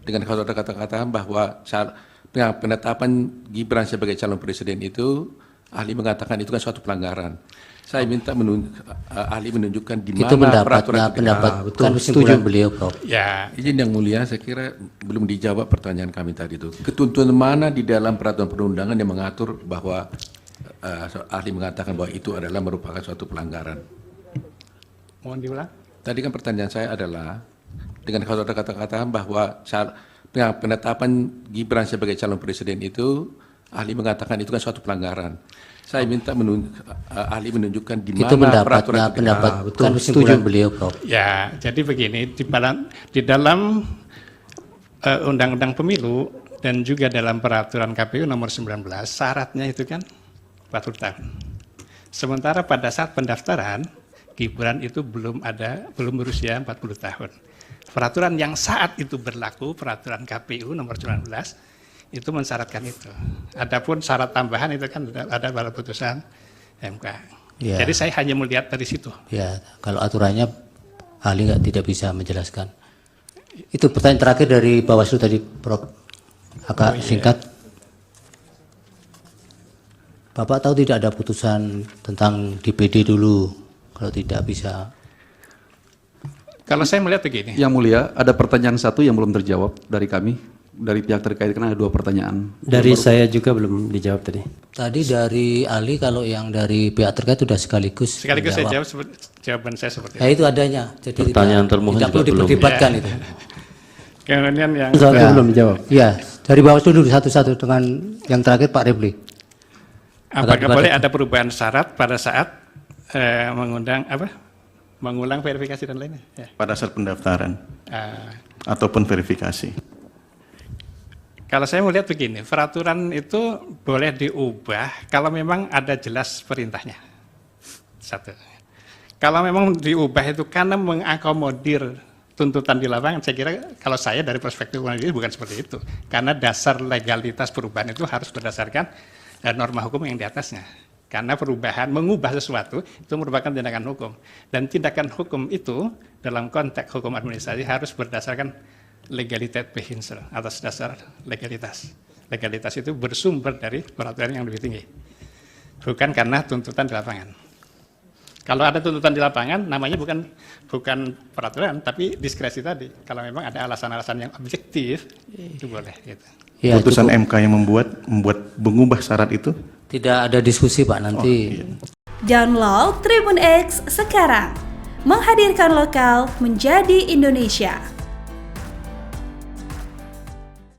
dengan kalau ada kata-kata bahwa penetapan Gibran sebagai calon presiden itu, ahli mengatakan itu kan suatu pelanggaran. Saya minta ahli menunjukkan di mana Itu peraturan pendapat kan setuju beliau, Prof. Ya, izin yang mulia, saya kira belum dijawab pertanyaan kami tadi itu. Ketentuan mana di dalam peraturan perundangan yang mengatur bahwa ahli mengatakan bahwa itu adalah merupakan suatu pelanggaran? Mohon diulang. Tadi kan pertanyaan saya adalah dengan kalau ada kata-kata bahwa penetapan Gibran sebagai calon presiden itu, ahli mengatakan itu kan suatu pelanggaran. Saya minta ahli menunjukkan di Itu mana peraturan pendapat kan setuju beliau, Prof. Ya, jadi begini, di dalam Undang-Undang Pemilu dan juga dalam Peraturan KPU nomor 19, syaratnya itu kan 40 tahun. Sementara pada saat pendaftaran, Gibran itu belum berusia 40 tahun. Peraturan yang saat itu berlaku, Peraturan KPU nomor 19, itu mensyaratkan itu. Adapun syarat tambahan itu kan ada pada putusan MK. Ya. Jadi saya hanya melihat dari situ. Ya, kalau aturannya ahli tidak bisa menjelaskan. Itu pertanyaan terakhir dari Bawaslu tadi, Prof. Agak singkat. Bapak tahu tidak ada putusan tentang DPD dulu, kalau tidak bisa. Kalau saya melihat begini. Yang mulia, ada pertanyaan satu yang belum terjawab dari kami, dari pihak terkait, karena ada 2 pertanyaan. Dari saya juga belum dijawab tadi. Tadi dari ahli, kalau yang dari pihak terkait sudah sekaligus. Sekaligus saya menjawab. jawab jawaban saya seperti Ya, itu adanya. Jadi Pertanyaan termohon tidak juga perlu belum. diperdebatkan itu. Kemudian yang Satu belum dijawab. Ya, dari Bawaslu dulu satu-satu dengan yang terakhir Pak Repli. apakah boleh ada perubahan syarat pada saat mengulang verifikasi dan lainnya? Ya. Pada saat pendaftaran Eh, ataupun verifikasi. Kalau saya melihat begini, peraturan itu boleh diubah kalau memang ada jelas perintahnya. Satu. Kalau memang diubah itu karena mengakomodir tuntutan di lapangan, saya kira kalau saya dari perspektif hukum bukan seperti itu. Karena dasar legalitas perubahan itu harus berdasarkan norma hukum yang di atasnya. Karena perubahan, mengubah sesuatu itu merupakan tindakan hukum. Dan tindakan hukum itu dalam konteks hukum administrasi harus berdasarkan legalitas behinsel, atas dasar legalitas. Legalitas itu bersumber dari peraturan yang lebih tinggi. Bukan karena tuntutan di lapangan. Kalau ada tuntutan di lapangan, namanya bukan peraturan, tapi diskresi tadi. Kalau memang ada alasan-alasan yang objektif, itu boleh. Gitu. Ya, Putusan cukup. MK yang membuat mengubah syarat itu. Tidak ada diskusi, Pak, nanti. iya. Download Tribun X sekarang. Menghadirkan lokal menjadi Indonesia.